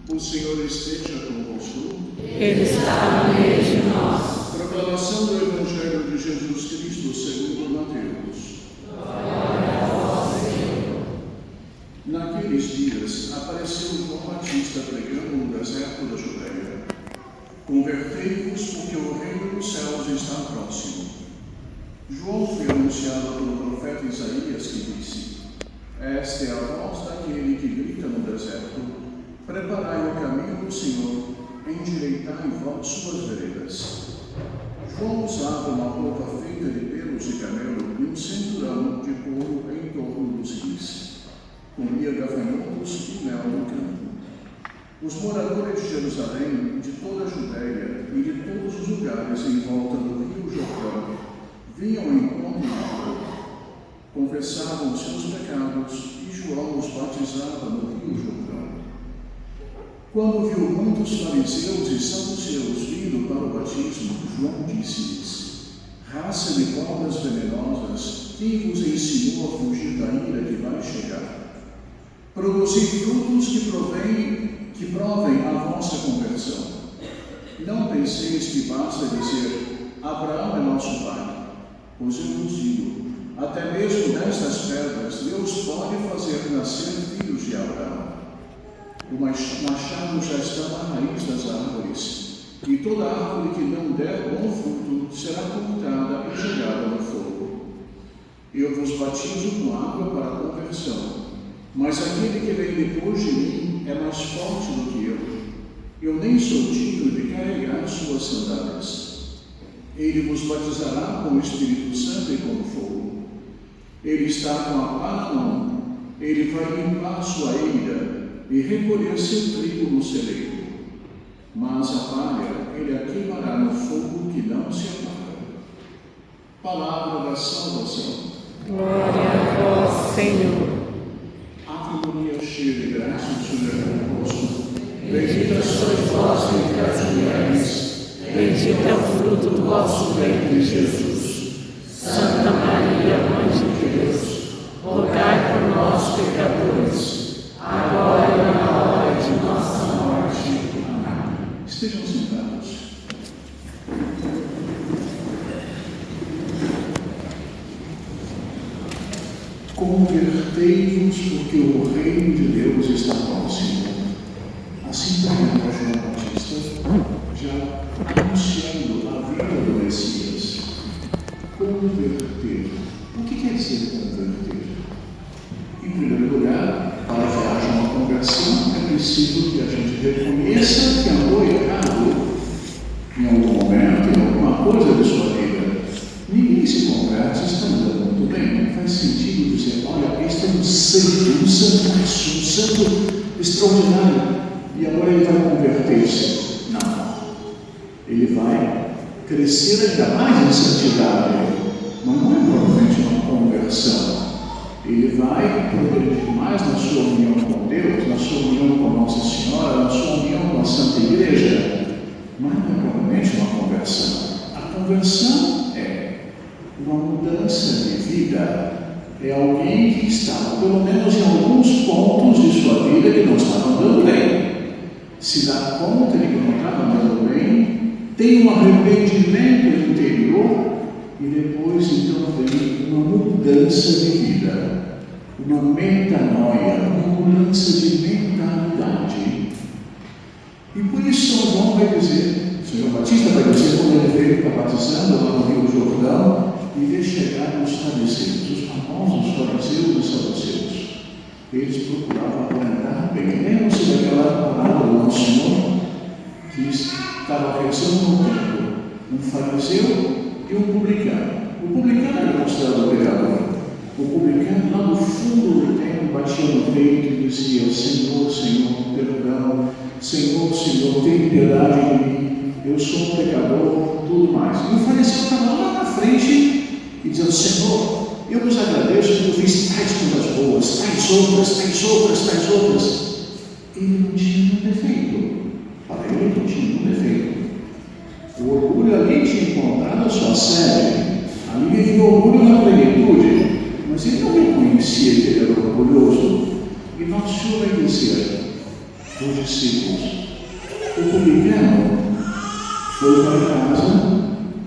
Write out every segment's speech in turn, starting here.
O Senhor esteja convosco. Ele está no meio de nós. Proclamação do Evangelho de Jesus Cristo segundo Mateus. Glória a vós, Senhor. Naqueles dias apareceu João Batista pregando no deserto da Judéia: convertei-vos, porque o reino dos céus está próximo. João foi anunciado pelo profeta Isaías, que disse: esta é a voz daquele que grita no deserto: preparai o caminho do Senhor, endireitai suas veredas. João usava uma roupa feita de pelos de camelo e um cinturão de couro em torno dos rins. Comia gafanhotos e mel no campo. Os moradores de Jerusalém, de toda a Judéia e de todos os lugares em volta do rio Jordão vinham ao encontro de João, confessavam os seus pecados e João os batizava no rio Jordão. Quando viu muitos fariseus e saduceus vindo para o batismo, João disse-lhes: raça de cobras venenosas, quem vos ensinou a fugir da ira que vai chegar? Produzi frutos que provem a vossa conversão. Não penseis que basta dizer: Abraão é nosso pai, pois eu vos digo, até mesmo destas pedras Deus pode fazer nascer filhos de Abraão. O machado já está na raiz das árvores, e toda árvore que não der bom fruto será cortada e jogada no fogo. Eu vos batizo com água para a conversão, mas aquele que vem depois de mim é mais forte do que eu nem sou digno de carregar suas sandálias. Ele vos batizará com o Espírito Santo e com fogo. Ele está com a pá na mão, ele vai limpar sua eira e recolher seu trigo no celeiro. Mas a palha ele a queimará no fogo que não se apaga. Palavra da salvação. Glória a vós, Senhor. Ave Maria, cheia de graça, o Senhor é convosco. Bendita sois vós entre as mulheres, bendito é o fruto do vosso ventre, Jesus. Santa Maria, Mãe de Deus, rogai por nós, pecadores, agora e na hora de nossa morte. Amém. Estejam sentados. Convertei-vos, porque o reino de Deus está próximo. Assim pergunta João Batista, já anunciando a vinda do Messias. Converter. O que quer dizer converter? Em primeiro lugar, para que haja uma conversão, é preciso que a gente reconheça que andou errado em algum momento, em alguma coisa de sua vida. Ninguém se converte estando andando muito bem. Não faz sentido dizer: olha, este é um santo extraordinário, e agora ele vai converter-se. Não. Ele vai crescer ainda mais em santidade. Não é provavelmente uma conversão. Ele vai progredir mais na sua união com Deus, na sua união com Nossa Senhora, na sua união com a Santa Igreja. Mas não é provavelmente uma conversão. A conversão é uma mudança de vida. É alguém que estava, pelo menos em alguns pontos de sua vida, que não estava andando bem. Se dá conta de que não estava andando bem, tem um arrependimento interior e depois então vem uma mudança de vida, uma metanoia, uma mudança de mentalidade. E por isso São João vai dizer, São João Batista vai dizer, quando ele veio para batizando lá no Rio Jordão, e de chegar os fariseus, os famosos fariseus e saduceus. Eles procuravam aparentar bem. Lembram-se daquela palavra do Nosso Senhor que estava rezando no templo, um fariseu e um publicano. O publicano era considerado pecador. O publicano, lá no fundo do templo, batia no peito e dizia: Senhor, Senhor, perdão, Senhor, Senhor, tem piedade de mim, eu sou um pecador, tudo mais. E o fariseu estava lá na frente e dizendo: Senhor, eu vos agradeço que eu fiz tais coisas boas, tais outras. Ele não tinha nenhum defeito. Para ele não tinha nenhum defeito. O orgulho ali tinha encontrado a sua sede. Ali vivia o orgulho na plenitude. mas ele não reconhecia que ele era orgulhoso. E nosso Senhor vai dizer aos discípulos: o publicano foi para casa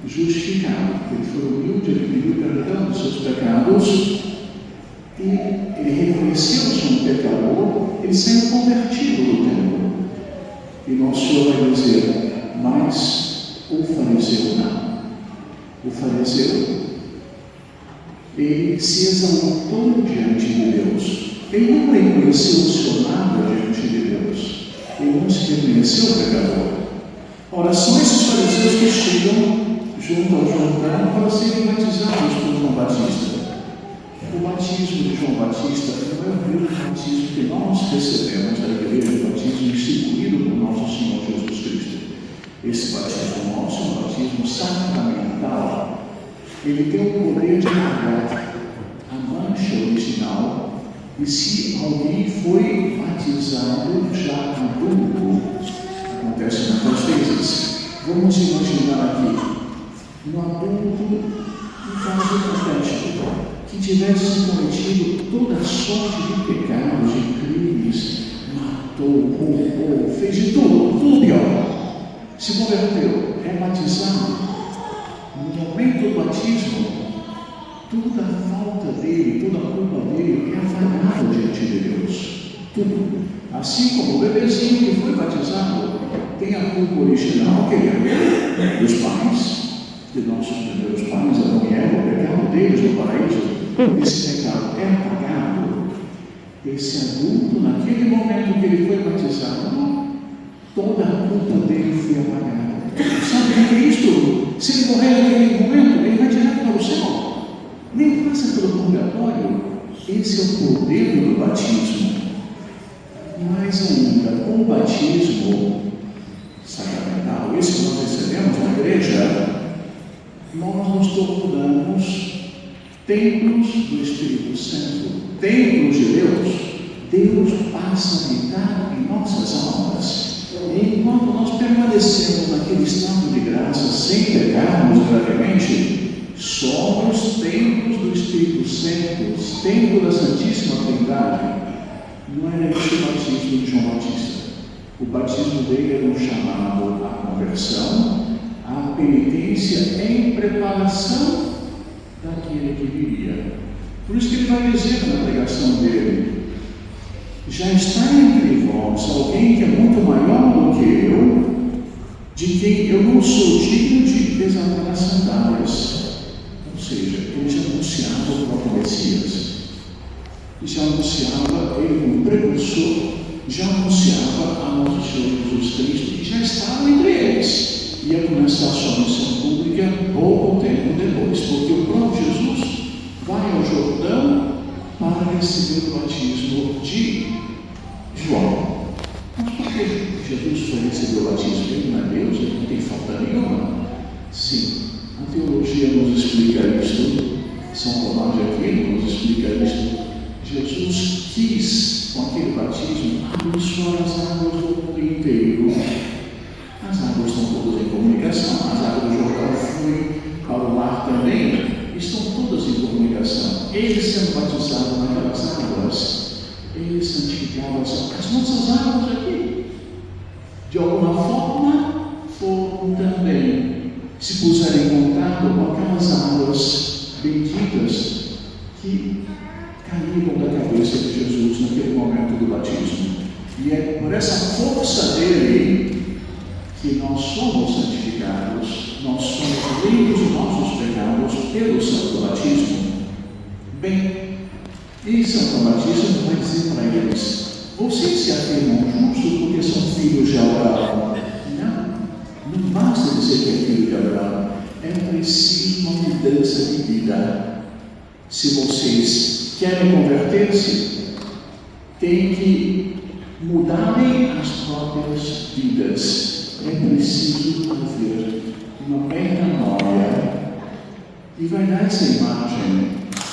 justificado, ele foi humilde, ele pediu perdão dos seus pecados, e ele reconheceu o seu pecador, ele saiu convertido do templo. E nosso Senhor vai dizer: mas o fariseu não. O fariseu, ele se exaltou diante de Deus. Ele não reconheceu o seu nada diante de Deus. Ele não se reconheceu pecador. Ora, são esses fariseus que chegam junto ao Jordão para serem batizados por João Batista. O batismo de João Batista não é o mesmo batismo que nós recebemos da igreja, o batismo instituído por nosso Senhor Jesus Cristo. Esse batismo nosso é um batismo sacramental. Ele tem o poder de apagar a mancha original. E se alguém foi batizado já adulto, acontece muitas vezes. Vamos imaginar aqui um adulto, um caso hipotético, que tivesse cometido toda sorte de pecados, de crimes, matou, roubou, fez de tudo pior. Se converteu, é batizado. No momento do batismo, toda a falta dele, toda a culpa dele é apagada diante de Deus. Tudo. Assim como o bebezinho que foi batizado tem a culpa original que ele é dos pais, de nossos primeiros pais, Adão e Eva, o pecado deles no paraíso. Esse pecado é apagado. Esse adulto, naquele momento que ele foi batizado, toda a culpa dele foi apagada. Sabe o que é isto? Se ele morrer naquele momento, ele vai direto para o céu. Nem passa pelo purgatório. Esse é o poder do batismo. Mais ainda, o batismo sacramental, esse que nós recebemos na igreja, nós nos tornamos templos do Espírito Santo, templos de Deus. Deus passa a habitar em nossas almas. E enquanto nós permanecemos naquele estado de graça, sem pecarmos gravemente, somos templos do Espírito Santo, templo da Santíssima Trindade. Não era esse o batismo de João Batista. O batismo dele era um chamado à conversão, à penitência em preparação daquele que viria. Por isso que ele vai dizer na pregação dele: já está entre vós alguém que é muito maior do que eu, de quem eu não sou digno de desatar as sandálias. Ou seja, ele já anunciava o próprio Messias, já anunciava, ele como precursor, já anunciava a nosso Senhor Jesus Cristo, que já estava entre eles. Ia começar a sua missão pública pouco tempo depois, porque o próprio Jesus vai ao Jordão para receber o batismo de João. Mas por que Jesus foi receber o batismo? Ele não é Deus, ele não tem falta nenhuma. Sim, a teologia nos explica isto, São Tomás de Aquino nos explica isto. Jesus quis, com aquele batismo, abençoar as águas do mundo inteiro. As águas estão todas em comunicação, as águas do Jordão fluem para o mar também, estão todas em comunicação. Ele sendo batizado naquelas águas, ele santificava as nossas águas aqui. De alguma forma, foram também se puserem em contato com aquelas águas benditas que caíram da cabeça de Jesus naquele momento do batismo. E é por essa força dele que nós somos santificados, nós somos limpos dos nossos pecados pelo santo batismo. Bem, e Santo Batista vai dizer para eles: vocês se afirmam justos porque são filhos de Abraão. Não basta dizer que é filho de Abraão, é preciso uma mudança de vida. Se vocês querem converter-se, tem que mudarem as próprias vidas. É preciso haver uma metanoia. E vai dar essa imagem: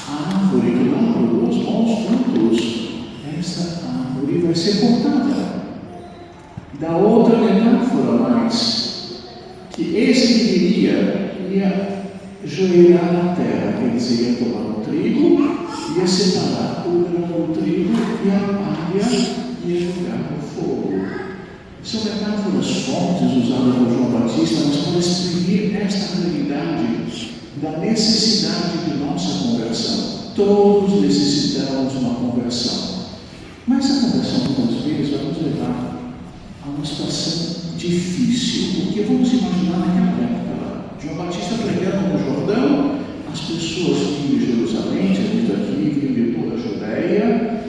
a árvore que não produz bons frutos, essa árvore vai ser cortada. Da outra metáfora mais, que esse que viria ia joelhar na terra, quer dizer, ia tomar o trigo ia separar o grão do trigo e a palha ia jogar no fogo. São metáforas fortes usadas por João Batista, mas para exprimir esta realidade da necessidade de nossa conversão. Todos necessitamos de uma conversão. Mas a conversão, muitas vezes, vai nos levar a uma situação difícil. Porque vamos imaginar naquela época, João Batista pregando no Jordão, as pessoas vinham de Jerusalém, dito aqui, vinham de toda a Judéia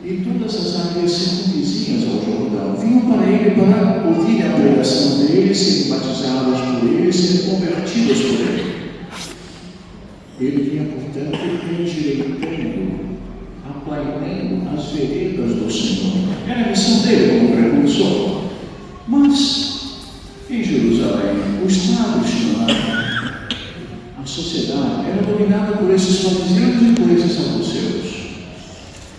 e todas as áreas circunvizinhas ao Jordão. Vinham para ele para ouvir a pregação dele, serem batizadas por ele, serem convertidas por ele. Ele vinha, portanto, endireitando, aplainando as veredas do Senhor. Era a missão dele como precursor. Mas, em Jerusalém, o Estado estava, a sociedade era dominada por esses fariseus e por esses saduceus.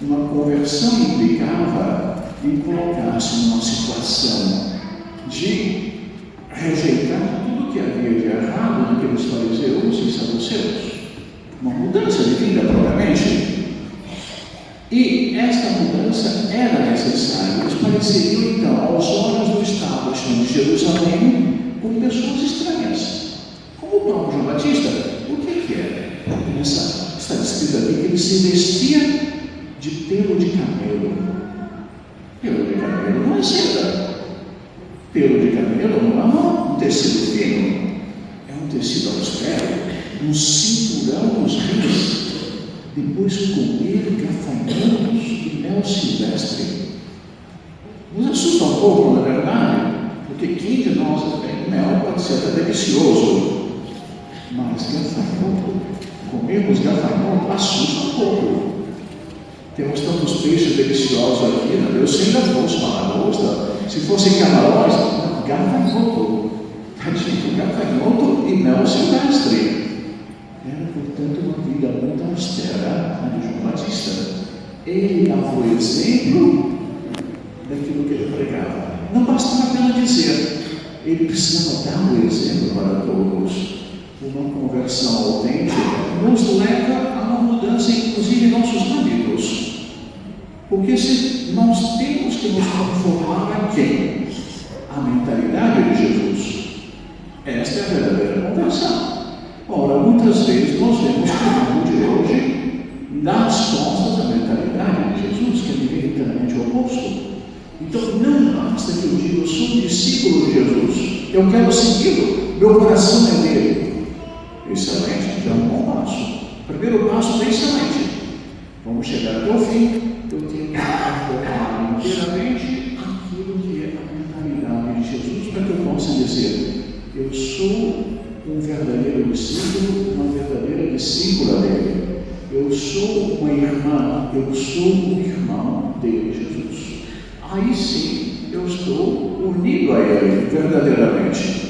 Uma conversão implicava em colocar-se numa situação de rejeitar tudo que havia de errado naqueles fariseus e saduceus. Uma mudança de vida, propriamente. E esta mudança era necessária. Eles pareceriam, então, aos olhos do Estado de Jerusalém, como pessoas estranhas. Como o próprio João Batista. O que era? Está descrito aqui que ele se vestia de pelo de camelo. Pelo de camelo não é seda. Pelo de camelo não é um tecido fino. É um tecido austero, um cinturão nos rins. Depois comer gafanhotos e mel silvestre. Nos assusta um pouco, na verdade, porque quem de nós tem mel pode ser até delicioso, mas gafanhoto, comermos gafanhoto assusta um pouco. Temos tantos peixes deliciosos aqui, né? Eu sei ainda fosse uma lagosta, se fossem camarões, gafanhoto, tadinho, gafanhoto e mel silvestre. Era, portanto, uma vida muito austera, a de João Batista. Ele dava o exemplo daquilo que ele pregava. Não bastava apenas dizer, ele precisava dar o exemplo para todos. Uma conversão autêntica nos leva a uma mudança, inclusive, em nossos hábitos. Porque se nós temos que nos conformar a quem? A mentalidade de Jesus. Esta é a verdadeira conversão. Ora, muitas vezes nós vemos que o mundo de hoje dá as costas à mentalidade de Jesus, que é diretamente o oposto. Então, não basta que eu diga, eu sou um discípulo de Jesus, eu quero segui-lo, meu coração é dele. Excelente, já é um bom passo. Primeiro passo é excelente. Vamos chegar até o fim. Eu tenho que transformar inteiramente aquilo que é a mentalidade de Jesus, para que eu possa dizer, eu sou um verdadeiro discípulo, uma verdadeira discípula dele. Eu sou uma irmã, eu sou um irmão dele, Jesus. Aí sim, eu estou unido a ele verdadeiramente.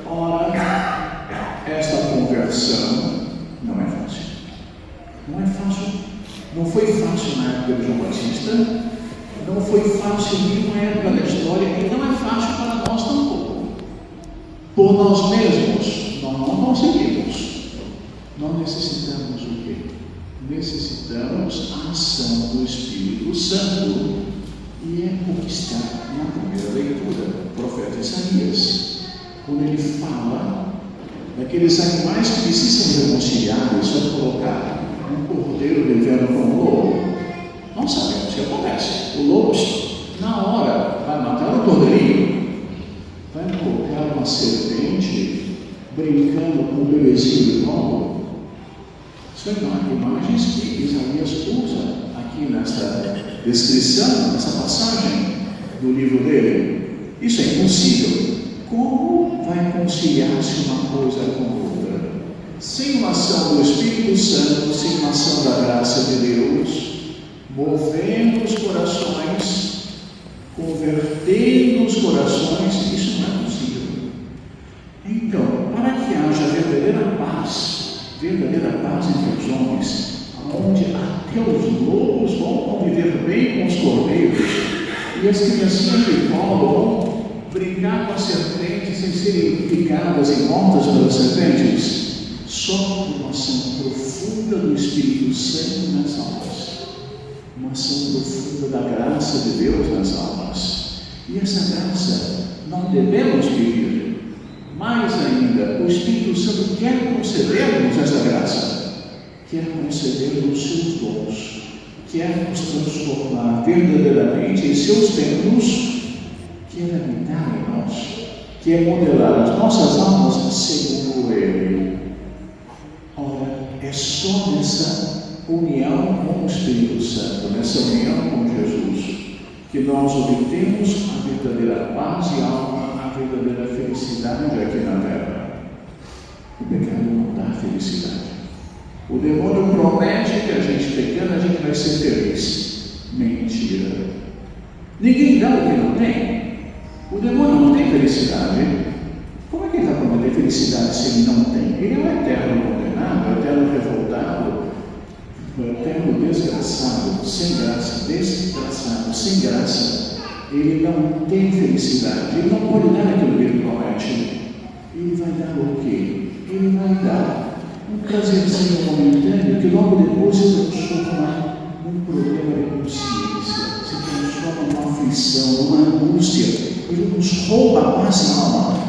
Ora, esta conversão não é fácil. Não é fácil. Não foi fácil na época de João Batista, não foi fácil em nenhuma época da história, e não é fácil para nós tampouco. Por nós mesmos, nós não conseguimos. Nós necessitamos o quê? Necessitamos a ação do Espírito Santo. E é o que está na primeira leitura, o profeta Isaías, quando ele fala daqueles animais que precisam reconciliar, isso é colocar um cordeiro de inverno com um lobo. Não sabemos o que acontece. O lobo, na hora, vai matar o cordeirinho, vai colocar uma serpente brincando com um bebezinho de colo. São imagens que Isaías usa aqui nesta descrição, nessa passagem do livro dele. Isso é impossível. Como vai conciliar-se uma coisa com outra? Sem uma ação do Espírito Santo, sem uma ação da graça de Deus, movendo os corações, convertendo os corações, isso não é possível. Então, para que haja verdadeira paz entre os homens, onde até os lobos vão conviver bem com os cordeiros, e as criancinhas de colo vão brincar com as serpentes sem serem picadas e mortas pelas serpentes, só por uma ação profunda do Espírito Santo nas almas, uma ação profunda da graça de Deus nas almas. E essa graça não devemos pedir. Mais ainda, o Espírito Santo quer conceder-nos essa graça, quer conceder-nos seus dons, quer nos transformar verdadeiramente em seus templos, quer habitar em nós, quer modelar as nossas almas segundo Ele. Ora, é só nessa união com o Espírito Santo, nessa união com Jesus, que nós obtemos a verdadeira paz de alma, a verdadeira felicidade aqui na terra. O pecado não dá felicidade. O demônio promete que a gente pecando, a gente vai ser feliz. Mentira. Ninguém dá o que não tem. O demônio não tem felicidade. Como é que ele vai prometer felicidade se ele não tem? Ele é o eterno condenado, o eterno revoltado, o eterno desgraçado, sem graça, desgraçado, sem graça. Ele não tem felicidade. Ele não pode dar aquilo que ele promete. Ele vai dar o quê? Ele vai dar um prazerzinho momentâneo que logo depois se transforma num problema de consciência, se transforma numa aflição, numa angústia. Ele nos rouba a paz de alma.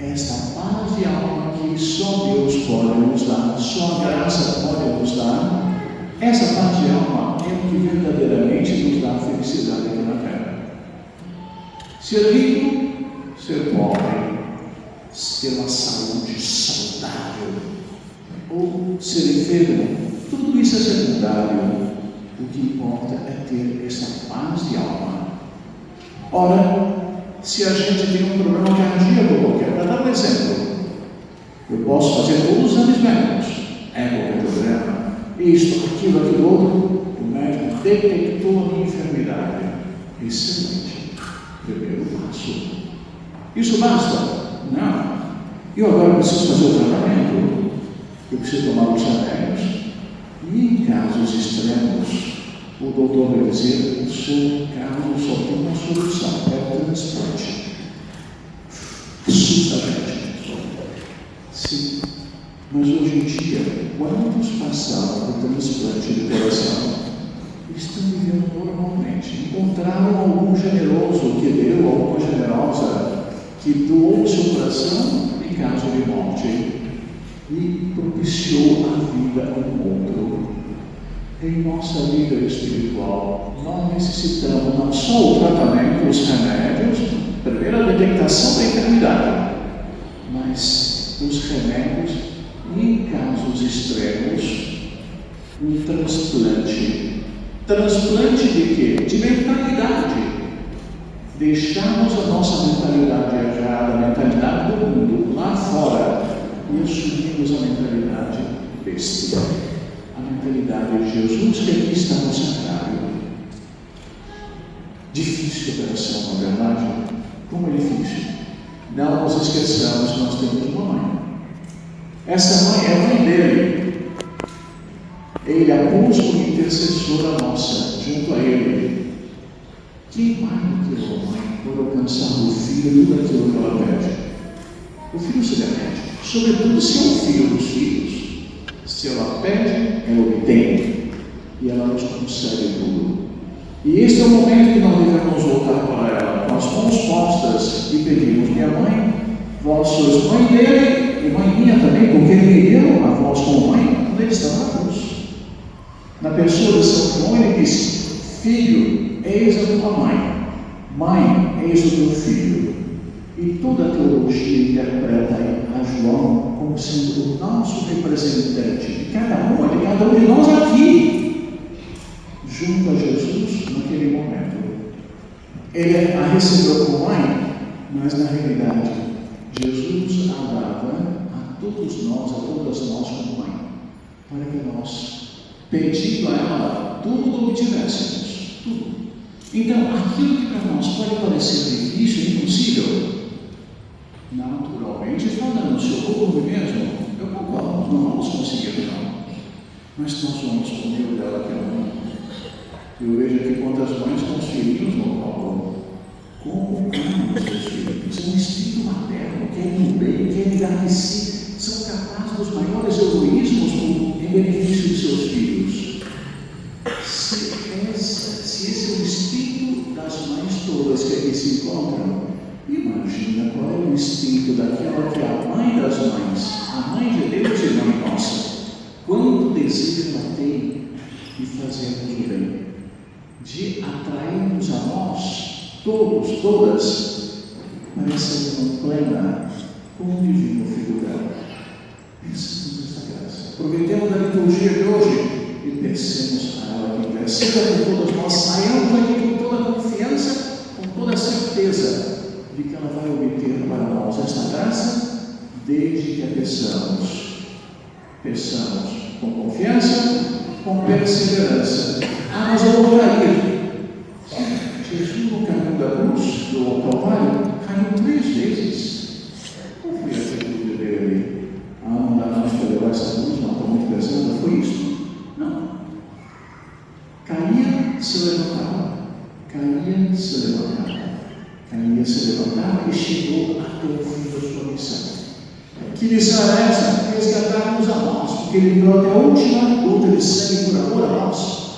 Esta paz de alma que só Deus pode nos dar, só a graça pode nos dar, essa paz de alma é o que verdadeiramente nos dá felicidade aqui na terra. Ser rico, ser pobre, ter uma saúde saudável ou ser enfermo, tudo isso é secundário. O que importa é ter essa paz de alma. Ora, se a gente tem um problema cardíaco qualquer, para dar um exemplo, eu posso fazer todos os exames médicos, é qualquer problema, isto, aquilo outro, o médico detectou a minha enfermidade. Excelente. Primeiro passo. Isso basta? Não. Eu agora preciso fazer o tratamento, eu preciso tomar os remédios, e em casos extremos, o doutor vai dizer: o seu caso só tem uma solução, é o transplante. Assusta a gente. Sim, mas hoje em dia, quantos passaram por transplante de coração estão vivendo normalmente? Encontraram algum generoso que deu, alguma generosa que doou o seu coração em caso de morte e propiciou a vida a um outro. Em nossa vida espiritual, nós necessitamos não só o tratamento, os remédios, primeiro a detectação da enfermidade, mas os remédios e, em casos extremos, um transplante. Transplante de quê? De mentalidade. Deixarmos a nossa mentalidade errada, a mentalidade do mundo lá fora, e assumimos a mentalidade besta, a mentalidade de Jesus que aqui está no sacrário. Difícil operação, na verdade? Como é difícil? Não nos esqueçamos que nós temos uma mãe. Essa mãe é a mãe dele. Ele a pôs como intercessora nossa, junto a ele. Quem mais do que a mãe por alcançar o filho tudo aquilo que ela pede? O filho se demete, sobretudo se é um filho dos filhos. Se ela pede, ela obtém, e ela nos concede tudo. E este é o momento que nós devemos voltar para ela, com as mãos postas, e pedimos: minha mãe, vós sois mãe dele, e mãe minha também, porque ele me deu a vós como mãe, quando ele está na cruz. Na pessoa de São João, ele diz: filho, eis a tua mãe, mãe, eis o teu filho. E toda a teologia interpreta a João como sendo o nosso representante de cada um de nós aqui, junto a Jesus naquele momento. Ele a recebeu como mãe, mas na realidade Jesus a dava a todos nós, a todas nós como mãe, para que nós, pedindo a ela, tudo obtivéssemos, tudo. Então, aquilo que para nós pode parecer difícil e impossível, naturalmente falando no seu corpo mesmo, eu concordo, não vamos conseguir não, mas nós vamos por meio dela que é a mãe. Eu vejo aqui quantas mães com os filhinhos no colo, como amam os seus filhos. É um instinto materno, quer ir bem, quer dar de si, são capazes dos maiores egoísmos em benefício de seus filhos. Se esse é o instinto das mães todas que aqui se encontram, imagina qual é o instinto daquela que é a mãe das mães, a mãe de Deus e mãe nossa. Quanto desejo ela tem de fazermos o bem, de atrairmos a nós, todos, todas, para essa união plena com o divino Filho dela. Pensemos nessa graça. Aproveitemos a liturgia de hoje e pensemos a ela que interceda por todas nós. Saiamos aqui com toda a confiança, com toda a certeza de que ela vai obter para nós esta graça, desde que a peçamos. Peçamos com confiança, com perseverança. Mas eu vou cair. Jesus, no caminho da cruz, do Calvário, caiu 3 vezes. Qual foi a atitude dele? Não dá mais para levar essa cruz, não está muito pesada. Foi isso? Não. Caía, se levantava. Caía, se levantava. Caía, se levantava e chegou até o fim da sua missão. Que missão é essa? Resgatarmos a nós, porque ele virou até a última gota de sangue por amor a nós,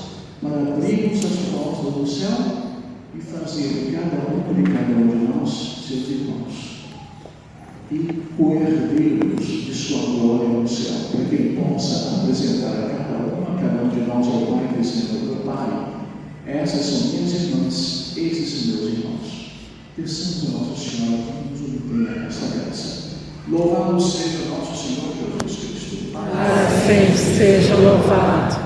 para abrirmos as portas do céu e fazer de cada um de nós seus irmãos e co-herdeiros de sua glória no céu, para que ele possa apresentar a cada um de nós ao Pai dizendo: meu Pai, essas são minhas irmãs, esses são meus irmãos. Peçamos a Nossa Senhora que nos obtenha essa graça. Louvado seja nosso Senhor Jesus Cristo. Para sempre seja louvado.